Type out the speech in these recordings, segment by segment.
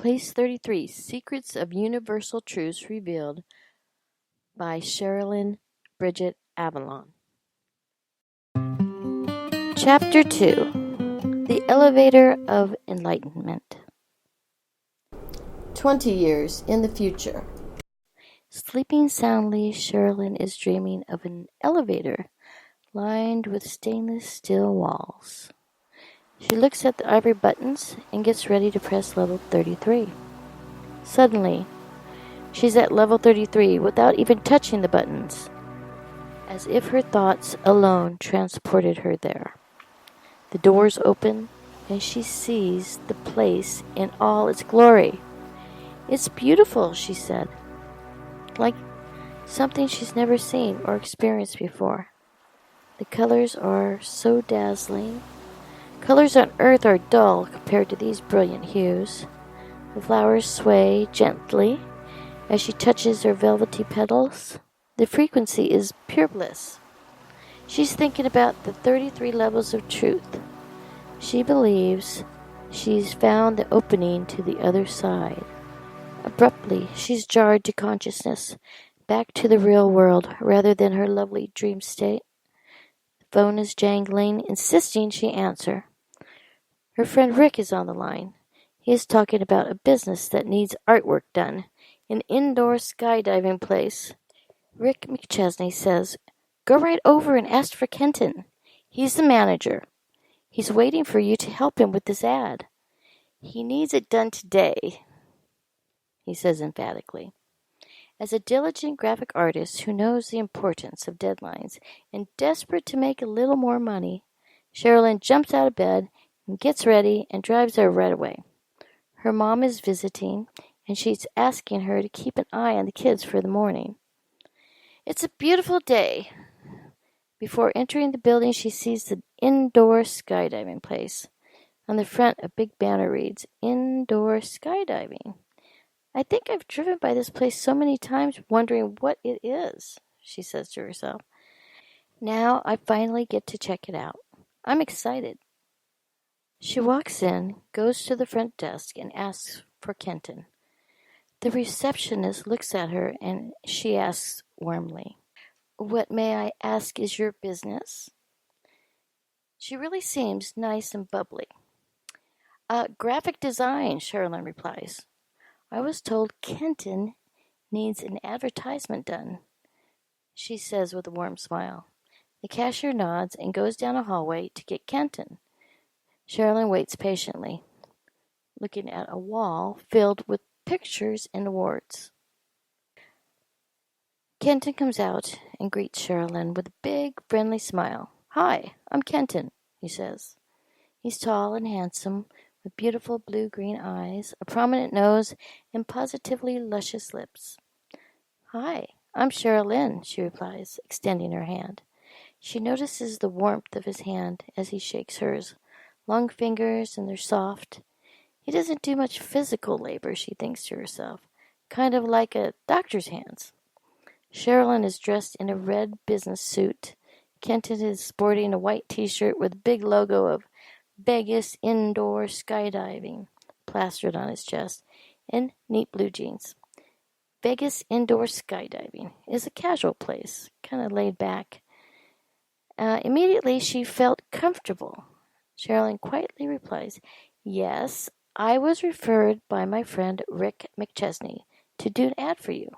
Place 33, Secrets of Universal Truths Revealed by Sherilyn Bridget Avalon. Chapter 2, The Elevator of Enlightenment. 20 years in the future. Sleeping soundly, Sherilyn is dreaming of an elevator lined with stainless steel walls. She looks at the ivory buttons and gets ready to press level 33. Suddenly, she's at level 33 without even touching the buttons, as if her thoughts alone transported her there. The doors open, and she sees the place in all its glory. "It's beautiful," she said, like something she's never seen or experienced before. The colors are so dazzling. Colors on earth are dull compared to these brilliant hues. The flowers sway gently as she touches their velvety petals. The frequency is pure bliss. She's thinking about the 33 levels of truth. She believes she's found the opening to the other side. Abruptly, she's jarred to consciousness, back to the real world rather than her lovely dream state. The phone is jangling, insisting she answer. Her friend Rick is on the line. He is talking about a business that needs artwork done, an indoor skydiving place. Rick McChesney says, "Go right over and ask for Kenton. He's the manager. He's waiting for you to help him with this ad. He needs it done today," he says emphatically. As a diligent graphic artist who knows the importance of deadlines and desperate to make a little more money, Sherilyn jumps out of bed and gets ready and drives there right away. Her mom is visiting, and she's asking her to keep an eye on the kids for the morning. It's a beautiful day. Before entering the building, she sees the indoor skydiving place. On the front, a big banner reads, "Indoor Skydiving." "I think I've driven by this place so many times wondering what it is," she says to herself. "Now I finally get to check it out. I'm excited." She walks in, goes to the front desk, and asks for Kenton. The receptionist looks at her and she asks warmly, "What may I ask is your business?" She really seems nice and bubbly. Graphic design," Sherilyn replies. "I was told Kenton needs an advertisement done," she says with a warm smile. The cashier nods and goes down a hallway to get Kenton. Sherilyn waits patiently, looking at a wall filled with pictures and awards. Kenton comes out and greets Sherilyn with a big, friendly smile. "Hi, I'm Kenton," he says. He's tall and handsome, with beautiful blue-green eyes, a prominent nose, and positively luscious lips. "Hi, I'm Sherilyn," she replies, extending her hand. She notices the warmth of his hand as he shakes hers. Long fingers, and they're soft. He doesn't do much physical labor, she thinks to herself, kind of like a doctor's hands. Sherilyn is dressed in a red business suit. Kenton is sporting a white t-shirt with a big logo of Vegas Indoor Skydiving plastered on his chest, and neat blue jeans. Vegas Indoor Skydiving is a casual place, kind of laid back. Immediately she felt comfortable. Sherilyn quietly replies, "Yes, I was referred by my friend Rick McChesney to do an ad for you."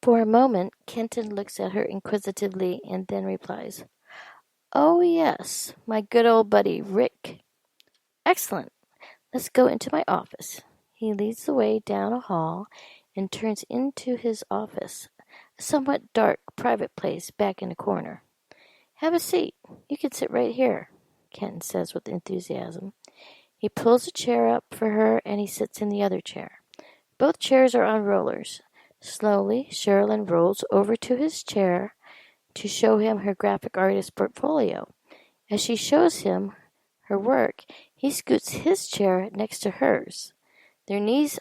For a moment, Kenton looks at her inquisitively and then replies, "Oh, yes, my good old buddy Rick." "Excellent. Let's go into my office." He leads the way down a hall and turns into his office, a somewhat dark, private place back in a corner. "Have a seat. You can sit right here," Kenton says with enthusiasm. He pulls a chair up for her and he sits in the other chair. Both chairs are on rollers. Slowly, Sherilyn rolls over to his chair to show him her graphic artist portfolio. As she shows him her work, he scoots his chair next to hers. Their knees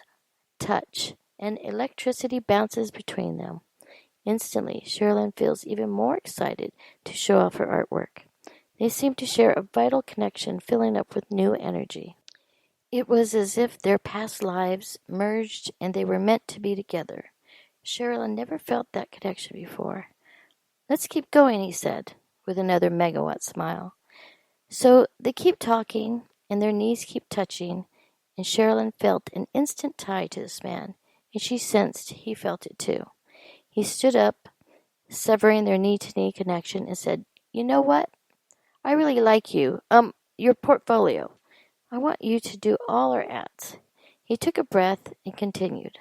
touch, and electricity bounces between them. Instantly, Sherilyn feels even more excited to show off her artwork. They seem to share a vital connection, filling up with new energy. It was as if their past lives merged and they were meant to be together. Sherilyn never felt that connection before. Let's keep going, he said, with another megawatt smile. So they keep talking, and their knees keep touching, and Sherilyn felt an instant tie to this man, and she sensed he felt it too. He stood up, severing their knee-to-knee connection, and said, "You know what? I really like you. Your portfolio. I want you to do all our ads." He took a breath and continued.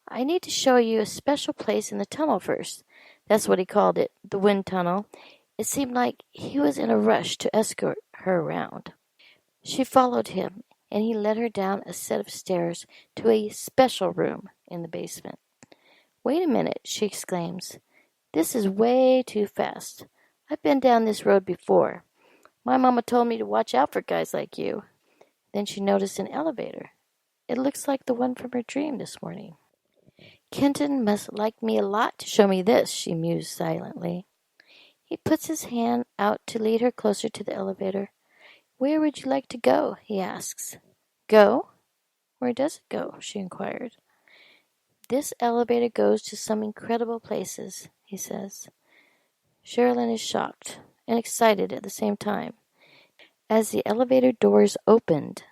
"I need to show you a special place in the tunnel first." That's what he called it, the wind tunnel. It seemed like he was in a rush to escort her around. She followed him, and he led her down a set of stairs to a special room in the basement. "Wait a minute," she exclaims. "This is way too fast. I've been down this road before. My mama told me to watch out for guys like you." Then she noticed an elevator. It looks like the one from her dream this morning. "Kenton must like me a lot to show me this," she mused silently. He puts his hand out to lead her closer to the elevator. "Where would you like to go?" he asks. "Go? Where does it go?" she inquired. "This elevator goes to some incredible places," he says. Sherilyn is shocked and excited at the same time. As the elevator doors opened,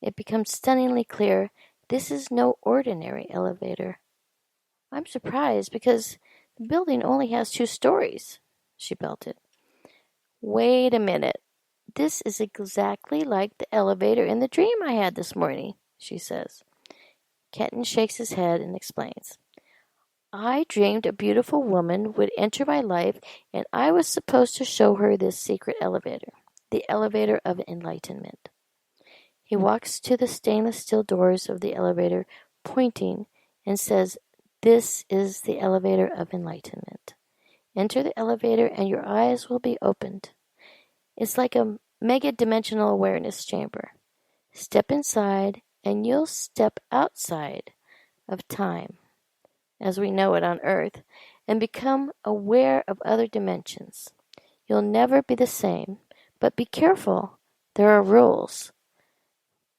it becomes stunningly clear this is no ordinary elevator. "I'm surprised because the building only has 2 stories," she belted. "Wait a minute. This is exactly like the elevator in the dream I had this morning," she says. Kenton shakes his head and explains. "I dreamed a beautiful woman would enter my life, and I was supposed to show her this secret elevator, the elevator of enlightenment." He walks to the stainless steel doors of the elevator, pointing, and says, "This is the elevator of enlightenment. Enter the elevator and your eyes will be opened. It's like a mega-dimensional awareness chamber. Step inside and you'll step outside of time, as we know it on Earth, and become aware of other dimensions. You'll never be the same, but be careful. There are rules.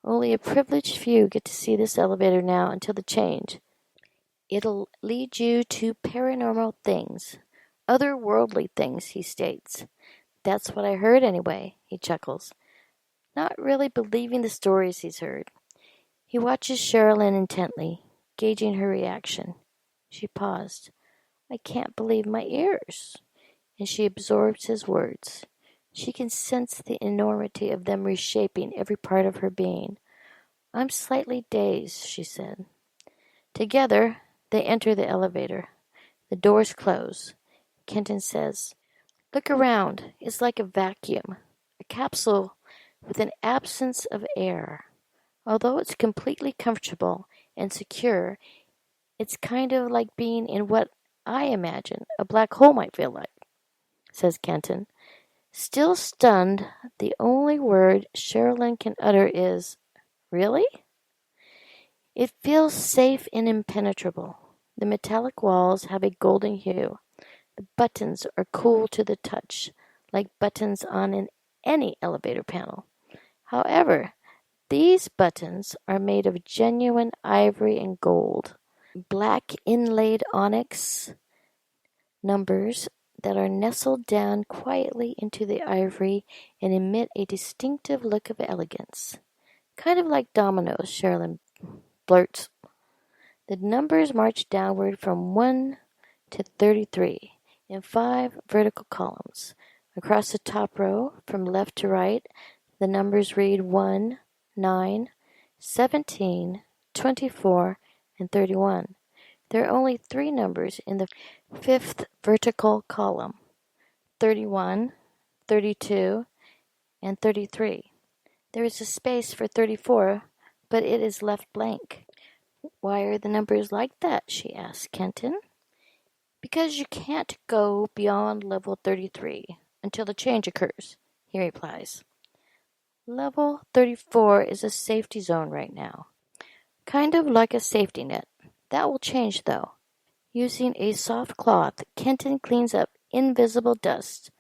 Only a privileged few get to see this elevator now until the change. It'll lead you to paranormal things, otherworldly things," he states. "That's what I heard anyway," he chuckles, not really believing the stories he's heard. He watches Sherilyn intently, gauging her reaction. She paused. "I can't believe my ears," and she absorbs his words. She can sense the enormity of them reshaping every part of her being. "I'm slightly dazed," she said. Together, they enter the elevator. The doors close. Kenton says, "Look around. It's like a vacuum, a capsule with an absence of air. Although it's completely comfortable and secure, it's kind of like being in what I imagine a black hole might feel like," says Kenton. Still stunned, the only word Sherilyn can utter is, "Really?" It feels safe and impenetrable. The metallic walls have a golden hue. The buttons are cool to the touch, like buttons on any elevator panel. However, these buttons are made of genuine ivory and gold, black inlaid onyx numbers that are nestled down quietly into the ivory and emit a distinctive look of elegance. "Kind of like dominoes," Sherilyn blurts. The numbers march downward from 1 to 33 in 5 vertical columns. Across the top row, from left to right, the numbers read 1, 9, 17, 24, and 31. There are only 3 numbers in the 5th vertical column, 31, 32, and 33. There is a space for 34, but it is left blank. "Why are the numbers like that?" she asked Kenton. "Because you can't go beyond level 33 until the change occurs," he replies. "Level 34 is a safety zone right now. Kind of like a safety net. That will change, though." Using a soft cloth, Kenton cleans up invisible dust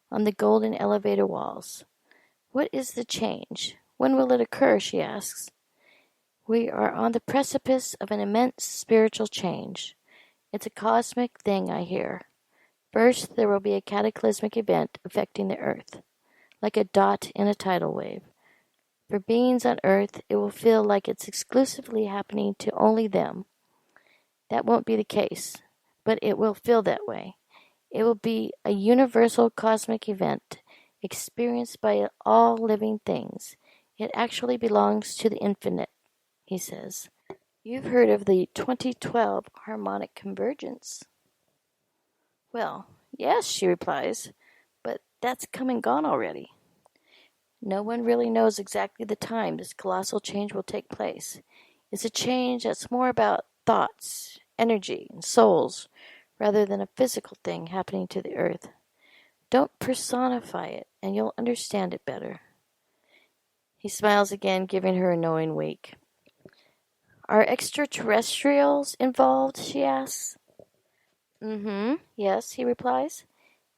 on the golden elevator walls. "What is the change? When will it occur?" she asks. We are on the precipice of an immense spiritual change. It's a cosmic thing, I hear. First, there will be a cataclysmic event affecting the earth, like a dot in a tidal wave. For beings on earth, it will feel like it's exclusively happening to only them. That won't be the case, but it will feel that way. It will be a universal cosmic event experienced by all living things. It actually belongs to the infinite, he says. You've heard of the 2012 harmonic convergence. Well, yes, she replies, but that's come and gone already. No one really knows exactly the time this colossal change will take place. It's a change that's more about thoughts, energy, and souls, rather than a physical thing happening to the earth. Don't personify it, and you'll understand it better. He smiles again, giving her a knowing wink. Are extraterrestrials involved? She asks. Yes, he replies.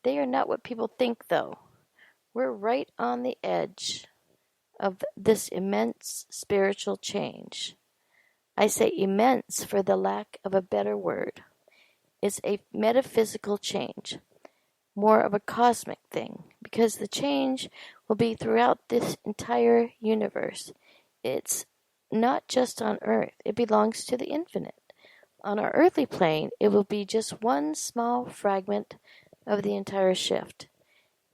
They are not what people think, though. We're right on the edge of this immense spiritual change. I say immense for the lack of a better word. It's a metaphysical change, more of a cosmic thing, because the change will be throughout this entire universe. It's not just on Earth, it belongs to the infinite. On our earthly plane, it will be just one small fragment of the entire shift.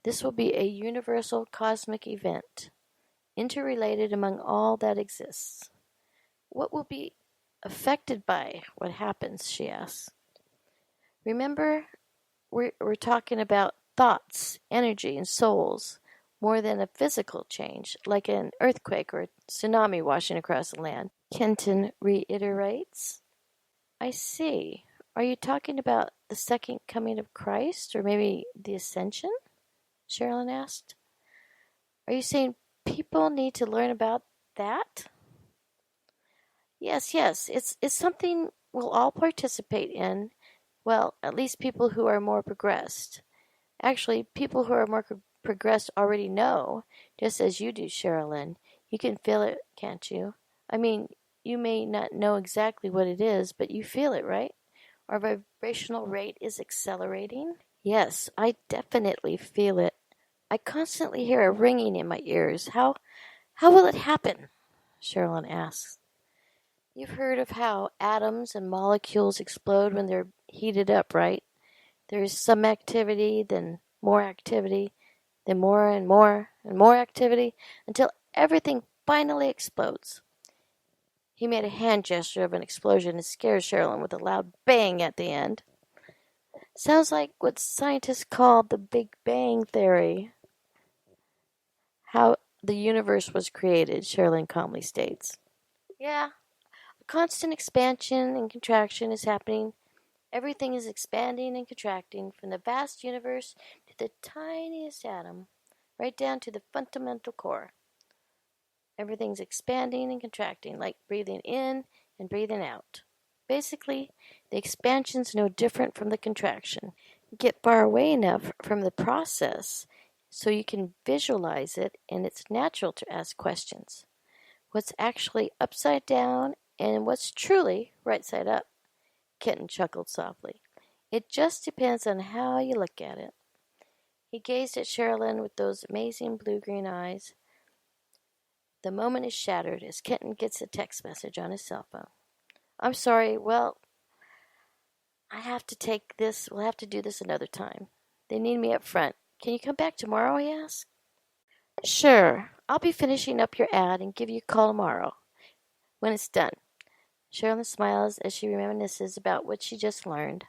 This will be a universal cosmic event, interrelated among all that exists. What will be affected by what happens, she asks. Remember, we're talking about thoughts, energy, and souls, more than a physical change, like an earthquake or a tsunami washing across the land. Kenton reiterates. I see. Are you talking about the second coming of Christ, or maybe the ascension? Sherilyn asked. Are you saying people need to learn about that? Yes. It's something we'll all participate in. Well, at least people who are more progressed. Actually, people who are more progressed already know, just as you do, Sherilyn. You can feel it, can't you? I mean, you may not know exactly what it is, but you feel it, right? Our vibrational rate is accelerating. Yes, I definitely feel it. I constantly hear a ringing in my ears. How will it happen? Sherilyn asks. You've heard of how atoms and molecules explode when they're heated up, right? There's some activity, then more activity, then more and more and more activity, until everything finally explodes. He made a hand gesture of an explosion and scared Sherilyn with a loud bang at the end. Sounds like what scientists call the Big Bang Theory. How the universe was created, Sherilyn calmly states. Yeah, a constant expansion and contraction is happening. Everything is expanding and contracting from the vast universe to the tiniest atom, right down to the fundamental core. Everything's expanding and contracting, like breathing in and breathing out. Basically, the expansion's no different from the contraction. Get far away enough from the process so you can visualize it, and it's natural to ask questions. What's actually upside down and what's truly right side up? Kitten chuckled softly. It just depends on how you look at it. He gazed at Sherilyn with those amazing blue-green eyes. The moment is shattered as Kenton gets a text message on his cell phone. I'm sorry, well, I have to take this. We'll have to do this another time. They need me up front. Can you come back tomorrow, he asked. Sure. I'll be finishing up your ad and give you a call tomorrow when it's done. Sherilyn smiles as she reminisces about what she just learned.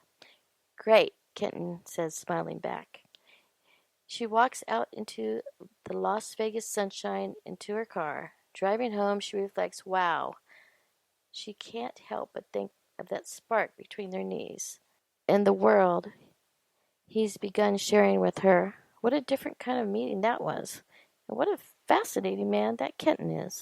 Great, Kenton says, smiling back. She walks out into the Las Vegas sunshine into her car. Driving home, she reflects, wow. She can't help but think of that spark between their knees and the world he's begun sharing with her. What a different kind of meeting that was. And what a fascinating man that Kenton is.